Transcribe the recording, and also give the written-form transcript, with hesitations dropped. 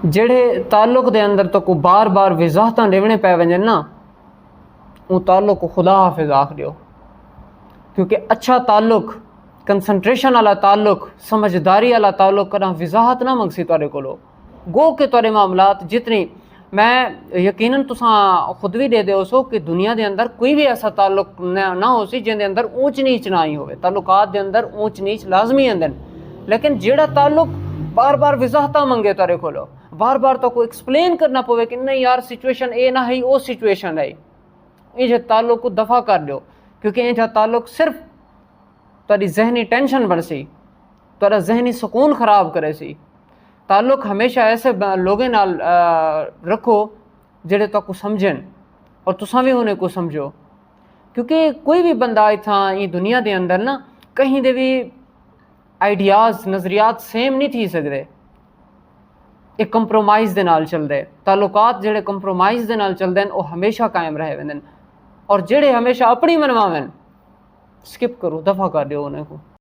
ਜਿਹੜੇ ताल्लुक दे अंदर तो को बार बार वजाहतां ॾेवणे पै वञनि ना, वो ताल्लुक खुदा हाफिज़ आख दियो। क्योंकि अच्छा ताल्लुक, कंसंट्रेशन वाला ताल्लुक, समझदारी वाला ताल्लुक कदा वजाहत ना मंगसी तुहाडे कोलों। गो के तुहाडे मामलात जितनी मैं यकीनन तुसां खुद भी दे दो सो कि दुनिया के अंदर कोई भी ऐसा ताल्लुक ना हो सी जिंदे अंदर ऊंच नीच ना आई होवे। ताल्लुकात के अंदर ऊंच नीच लाजमी आंदे, लेकिन जेड़ा ताल्लुक बार बार वजाहतां मंगे तुहाडे कोलों, बार बार तो को एक्सप्लेन करना पवे कि नहीं यार सिचुएशन ए ना है, वो सिचुएशन है, इंज ताल्लुक को दफ़ा कर दो। क्योंकि इंज ताल्लुक सिर्फ तुहाडी जहनी टेंशन बनसी, तुहाडा जहनी सुकून खराब करे सी। ताल्लुक हमेशा ऐसे लोगों नाल रखो जेड़े तो समझन और तुसां भी उन्हें को समझो। क्योंकि कोई भी बंदा इत्थां ये दुनिया के अंदर ना कहीं दे भी आइडियाज़ नज़रियात सेम नहीं थी सकते। एक कंप्रोमाइज़ दे नाल चलदे ताल्लुकात, जेड़े कंप्रोमाइज़ दे नाल चलदे वो हमेशा कायम रह वेंदे, और जेड़े हमेशा अपनी मनवावें स्किप करो, दफ़ा कर दो उन्हें को।